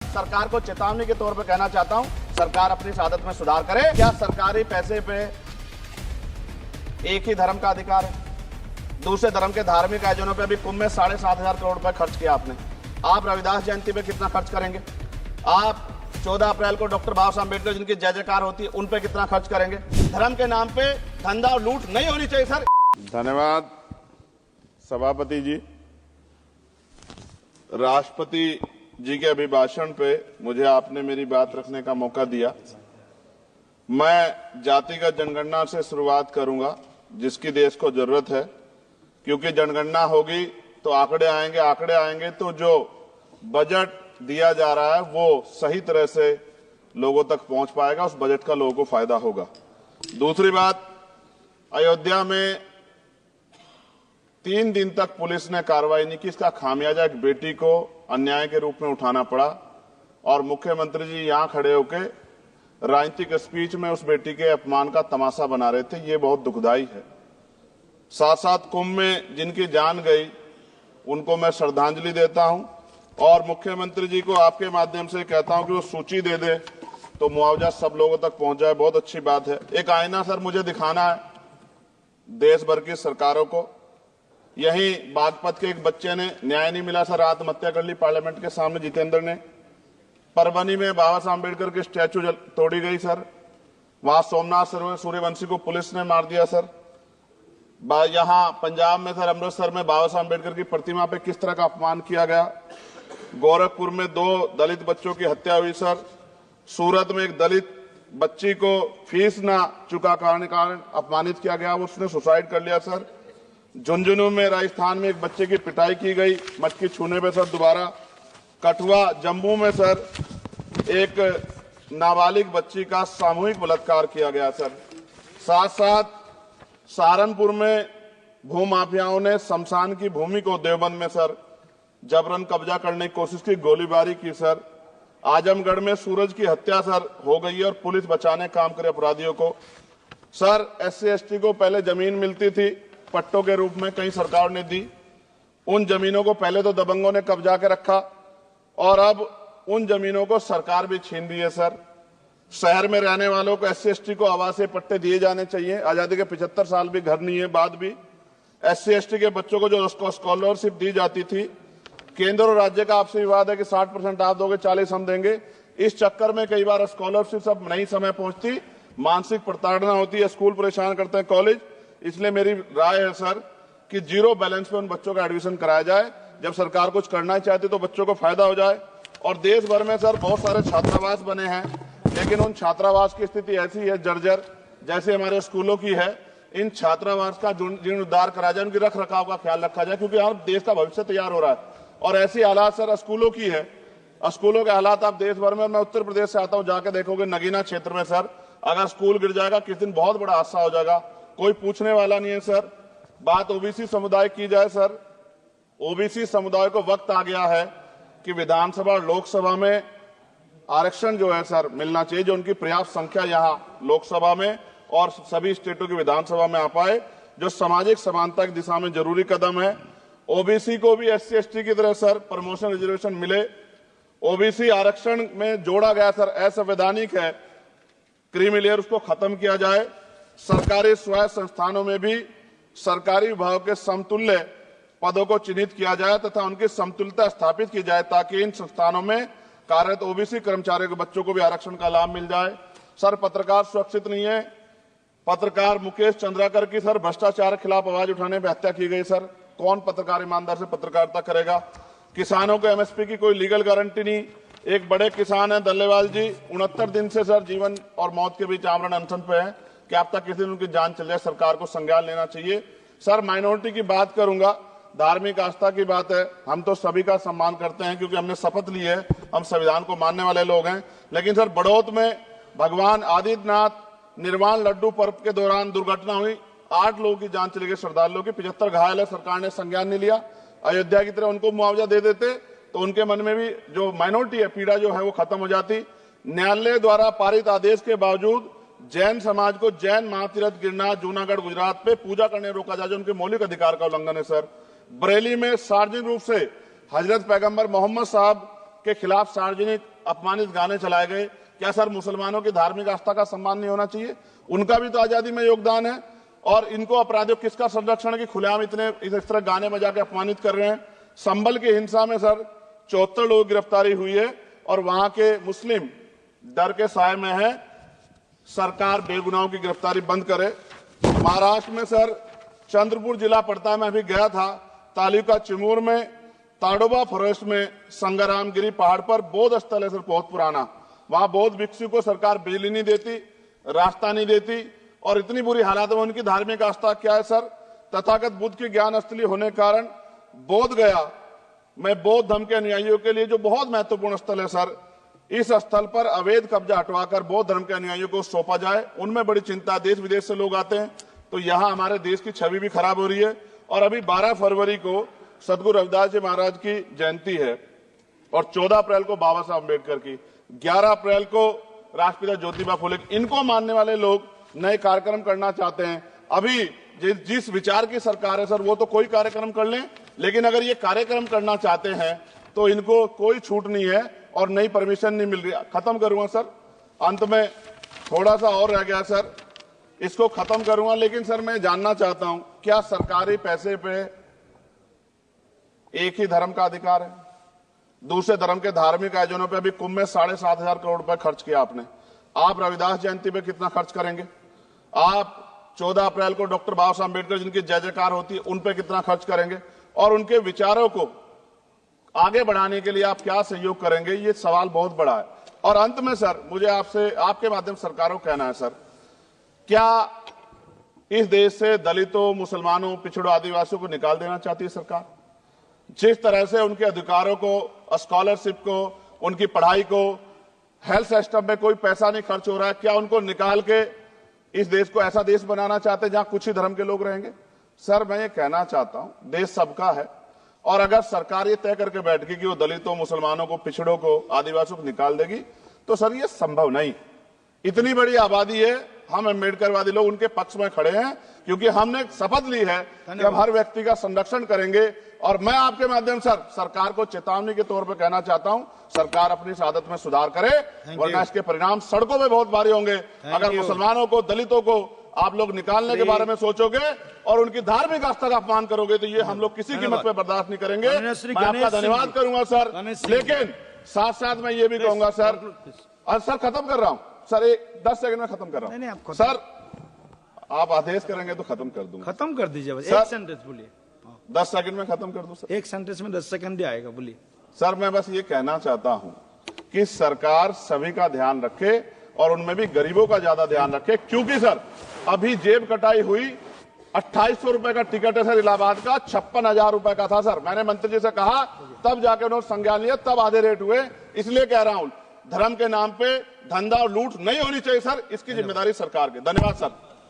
सरकार को चेतावनी के तौर पर कहना चाहता हूं, सरकार अपनी इस आदत में सुधार करे। क्या सरकारी पैसे पे एक ही धर्म का अधिकार है? दूसरे धर्म के धार्मिक आयोजनों पे अभी कुंभ में 7,500 करोड़ रुपए खर्च किया आपने। आप रविदास जयंती पे कितना खर्च करेंगे? आप 14 अप्रैल को डॉक्टर बाबा साहब अम्बेडकर जिनकी जय जयकार होती है, उन पे कितना खर्च करेंगे? धर्म के नाम पे धंधा और लूट नहीं होनी चाहिए सर। धन्यवाद सभापति जी। राष्ट्रपति जी के अभिभाषण पे मुझे आपने मेरी बात रखने का मौका दिया। मैं जातिगत जनगणना से शुरुआत करूंगा, जिसकी देश को जरूरत है, क्योंकि जनगणना होगी तो आंकड़े आएंगे तो जो बजट दिया जा रहा है वो सही तरह से लोगों तक पहुंच पाएगा, उस बजट का लोगों को फायदा होगा। दूसरी बात, अयोध्या में 3 दिन तक पुलिस ने कार्रवाई नहीं की, इसका खामियाजा एक बेटी को अन्याय के रूप में उठाना पड़ा और मुख्यमंत्री जी यहां खड़े होकर राजनीतिक स्पीच में उस बेटी के अपमान का तमाशा बना रहे थे। ये बहुत दुखदाई है। साथ साथ कुंभ में जिनकी जान गई उनको मैं श्रद्धांजलि देता हूं और मुख्यमंत्री जी को आपके माध्यम से कहता हूं कि वो सूची दे दे तो मुआवजा सब लोगों तक पहुंच जाए। बहुत अच्छी बात है। एक आईना सर मुझे दिखाना है देश भर की सरकारों को। यही बागपत के एक बच्चे ने न्याय नहीं मिला सर, आत्महत्या कर ली पार्लियामेंट के सामने, जितेंद्र ने। परभनी में बाबा साहब अम्बेडकर की स्टैचू तोड़ी गई सर, वहां सोमनाथ सूर्यवंशी को पुलिस ने मार दिया सर। यहां पंजाब में सर, अमृतसर में बाबा साहब अम्बेडकर की प्रतिमा पे किस तरह का अपमान किया गया। गोरखपुर में 2 दलित बच्चों की हत्या हुई सर। सूरत में एक दलित बच्ची को फीस ना चुका कारण अपमानित किया गया, उसने सुसाइड कर लिया सर। झुंझुनू में राजस्थान में एक बच्चे की पिटाई की गई मटकी छूने पे सर दोबारा। कठुआ जम्मू में सर एक नाबालिग बच्ची का सामूहिक बलात्कार किया गया सर। साथ साथ सहारनपुर में भूमाफियाओं ने शमशान की भूमि को देवबंद में सर जबरन कब्जा करने की कोशिश की, गोलीबारी की सर। आजमगढ़ में सूरज की हत्या सर हो गई है और पुलिस बचाने काम करे अपराधियों को। सर SC ST को पहले जमीन मिलती थी पट्टों के रूप में, कई सरकार ने दी। उन जमीनों को पहले तो दबंगों ने कब्जा के रखा और अब उन जमीनों को सरकार भी छीन रही है सर। शहर में रहने वालों को SC ST को आवासीय पट्टे दिए जाने चाहिए। आजादी के 75 साल भी घर नहीं है, बाद भी SC ST के बच्चों को जो स्कॉलरशिप दी जाती थी, केंद्र और राज्य का आपसी विवाद है कि 60% आप दोगे, 40 हम देंगे। इस चक्कर में कई बार स्कॉलरशिप सब नहीं समय पहुंचती, मानसिक प्रताड़ना होती है, स्कूल परेशान करते हैं, कॉलेज। इसलिए मेरी राय है सर कि 0 बैलेंस पे उन बच्चों का एडमिशन कराया जाए। जब सरकार कुछ करना ही चाहती तो बच्चों को फायदा हो जाए। और देश भर में सर बहुत सारे छात्रावास बने हैं, लेकिन उन छात्रावास की स्थिति ऐसी है जर्जर, जैसे हमारे स्कूलों की है। इन छात्रावास का जीर्णोद्धार करा जाए, उनकी रख रखाव का ख्याल रखा जाए, क्योंकि यहाँ देश का भविष्य तैयार हो रहा है। और ऐसी हालात सर स्कूलों की है, स्कूलों के हालात आप देश भर में। मैं उत्तर प्रदेश से आता हूँ, जाके देखोगे नगीना क्षेत्र में सर अगर स्कूल गिर जाएगा किस दिन बहुत बड़ा हादसा हो जाएगा, कोई पूछने वाला नहीं है सर। बात OBC समुदाय की जाए सर, OBC समुदाय को वक्त आ गया है कि विधानसभा और लोकसभा में आरक्षण जो है सर मिलना चाहिए, जो उनकी पर्याप्त संख्या यहाँ लोकसभा में और सभी स्टेटों की विधानसभा में आ पाए, जो सामाजिक समानता की दिशा में जरूरी कदम है। OBC को भी SC ST की तरह सर प्रमोशन रिजर्वेशन मिले। OBC आरक्षण में जोड़ा गया सर असंवैधानिक है, क्रीमी लेयर उसको खत्म किया जाए। सरकारी स्वायत्त संस्थानों में भी सरकारी विभागों के समतुल्य पदों को चिन्हित किया जाए तथा उनकी समतुल्यता स्थापित की जाए, ताकि इन संस्थानों में कार्यरत OBC कर्मचारियों के बच्चों को भी आरक्षण का लाभ मिल जाए। सर पत्रकार सुरक्षित नहीं है। पत्रकार मुकेश चंद्राकर की सर भ्रष्टाचार के खिलाफ आवाज उठाने पर हत्या की गई सर। कौन पत्रकार ईमानदार से पत्रकारिता करेगा? किसानों को MSP की कोई लीगल गारंटी नहीं। एक बड़े किसान है दल्लेवाल जी, 69 दिन से सर जीवन और मौत के बीच आमरण अनशन पे है। क्या अब तक किसी दिन उनकी जान चल जाए? सरकार को संज्ञान लेना चाहिए। सर माइनॉरिटी की बात करूंगा, धार्मिक आस्था की बात है। हम तो सभी का सम्मान करते हैं क्योंकि हमने शपथ ली है, हम संविधान को मानने वाले लोग हैं। लेकिन सर बड़ौत में भगवान आदित्यनाथ निर्वाण लड्डू पर्व के दौरान दुर्घटना हुई, 8 लोगों की जान चली गई, श्रद्धालुओं की 75 घायल है। सरकार ने संज्ञान नहीं लिया। अयोध्या की तरह उनको मुआवजा दे देते तो उनके मन में भी जो माइनॉरिटी है पीड़ा जो है वो खत्म हो जाती। न्यायालय द्वारा पारित आदेश के बावजूद जैन समाज को जैन महातीर्थ गिरनार जूनागढ़ गुजरात पे पूजा करने रोका जाए, जो उनके मौलिक अधिकार का उल्लंघन है सर। बरेली में सार्वजनिक रूप से हजरत पैगंबर मोहम्मद साहब के खिलाफ सार्वजनिक अपमानित गाने चलाए गए, क्या सर मुसलमानों की धार्मिक आस्था का सम्मान नहीं होना चाहिए? उनका भी तो आजादी में योगदान है। और इनको अपराधियों किसका संरक्षण है कि खुलेआम इस तरह गाने बजा के अपमानित कर रहे हैं? संभल की हिंसा में सर 74 लोगों की गिरफ्तारी हुई है और वहां के मुस्लिम डर के साए में है। सरकार बेगुनाहों की गिरफ्तारी बंद करे। महाराष्ट्र में सर चंद्रपुर जिला पड़ता है, मैं अभी गया था, तालुका चिमूर में ताडोबा फॉरेस्ट में संग्रामगिरी पहाड़ पर बौद्ध स्थल है सर, बहुत पुराना। वहां बौद्ध भिक्षु को सरकार बिजली नहीं देती, रास्ता नहीं देती और इतनी बुरी हालात में उनकी धार्मिक आस्था क्या है सर? तथागत बुद्ध के ज्ञान स्थली होने के कारण बोध गया में बौद्ध धर्म के अनुयायियों के लिए जो बहुत महत्वपूर्ण स्थल है सर, इस स्थल पर अवैध कब्जा हटवाकर बौद्ध धर्म के अनुयायियों को सौंपा जाए। उनमें बड़ी चिंता, देश विदेश से लोग आते हैं, तो यहाँ हमारे देश की छवि भी खराब हो रही है। और अभी 12 फरवरी को सदगुरु रविदास जी महाराज की जयंती है और 14 अप्रैल को बाबा साहब अम्बेडकर की, 11 अप्रैल को राष्ट्रपिता ज्योतिबा फुले। इनको मानने वाले लोग नए कार्यक्रम करना चाहते हैं। अभी जिस विचार की सरकार है सर, वो तो कोई कार्यक्रम कर लें, लेकिन अगर ये कार्यक्रम करना चाहते हैं तो इनको कोई छूट नहीं है और नई परमिशन नहीं मिल रही। खत्म करूंगा सर, अंत में थोड़ा सा और रह गया सर, इसको खत्म करूंगा। लेकिन सर मैं जानना चाहता हूं, क्या सरकारी पैसे पे एक ही धर्म का अधिकार है? दूसरे धर्म के धार्मिक आयोजनों पे अभी कुंभ में 7,500 करोड़ रुपए खर्च किया आपने। आप रविदास जयंती पे कितना खर्च करेंगे? आप 14 अप्रैल को डॉक्टर बाबा साहब अम्बेडकर जिनकी जय जयकार होती है, उन पे कितना खर्च करेंगे? और उनके विचारों को आगे बढ़ाने के लिए आप क्या सहयोग करेंगे? ये सवाल बहुत बड़ा है। और अंत में सर मुझे आपसे, आपके माध्यम से सरकारों को कहना है सर, क्या इस देश से दलितों, मुसलमानों, पिछड़ों, आदिवासियों को निकाल देना चाहती है सरकार? जिस तरह से उनके अधिकारों को, स्कॉलरशिप को, उनकी पढ़ाई को, हेल्थ सिस्टम में कोई पैसा नहीं खर्च हो रहा है, क्या उनको निकाल के इस देश को ऐसा देश बनाना चाहते हैं जहां कुछ ही धर्म के लोग रहेंगे? सर मैं ये कहना चाहता हूं, देश सबका है और अगर सरकार ये तय करके बैठ गई कि वो दलितों, मुसलमानों को, पिछड़ों को, आदिवासियों को निकाल देगी, तो सर ये संभव नहीं। इतनी बड़ी आबादी है, हम अम्बेडकरवादी लोग उनके पक्ष में खड़े हैं क्योंकि हमने शपथ ली है कि हम हर व्यक्ति का संरक्षण करेंगे। और मैं आपके माध्यम से सरकार को चेतावनी के तौर पर कहना चाहता हूं, सरकार अपनी इस आदत में सुधार करे, वरना इसके परिणाम सड़कों में बहुत भारी होंगे। अगर मुसलमानों को, दलितों को आप लोग निकालने के बारे में सोचोगे और उनकी धार्मिक आस्था का अपमान करोगे तो ये हम लोग किसी कीमत पे बर्दाश्त नहीं करेंगे। मैं आपका धन्यवाद करूंगा सर, लेकिन साथ साथ मैं ये भी कहूंगा सर, और सर खत्म कर रहा हूं सर, 10 सेकंड में खत्म कर रहा हूं सर, आप आदेश करेंगे तो खत्म कर दूंगा। खत्म कर दीजिए, एक सेंटेंस बोलिए। 10 सेकंड में खत्म कर दूं सर? एक सेंटेंस में 10 सेकंड ही आएगा, बोलिए। सर मैं बस ये कहना चाहता हूं कि सरकार सभी का ध्यान रखे और उनमें भी गरीबों का ज्यादा ध्यान रखे, क्योंकि सर अभी जेब कटाई हुई 2800 रुपए का टिकट है सर इलाहाबाद का, 56,000 रुपए का था सर। मैंने मंत्री जी से कहा, तब जाके उन्होंने संज्ञान लिया, तब आधे रेट हुए। इसलिए कह रहा हूं, धर्म के नाम पे धंधा और लूट नहीं होनी चाहिए सर, इसकी जिम्मेदारी सरकार की। धन्यवाद सर।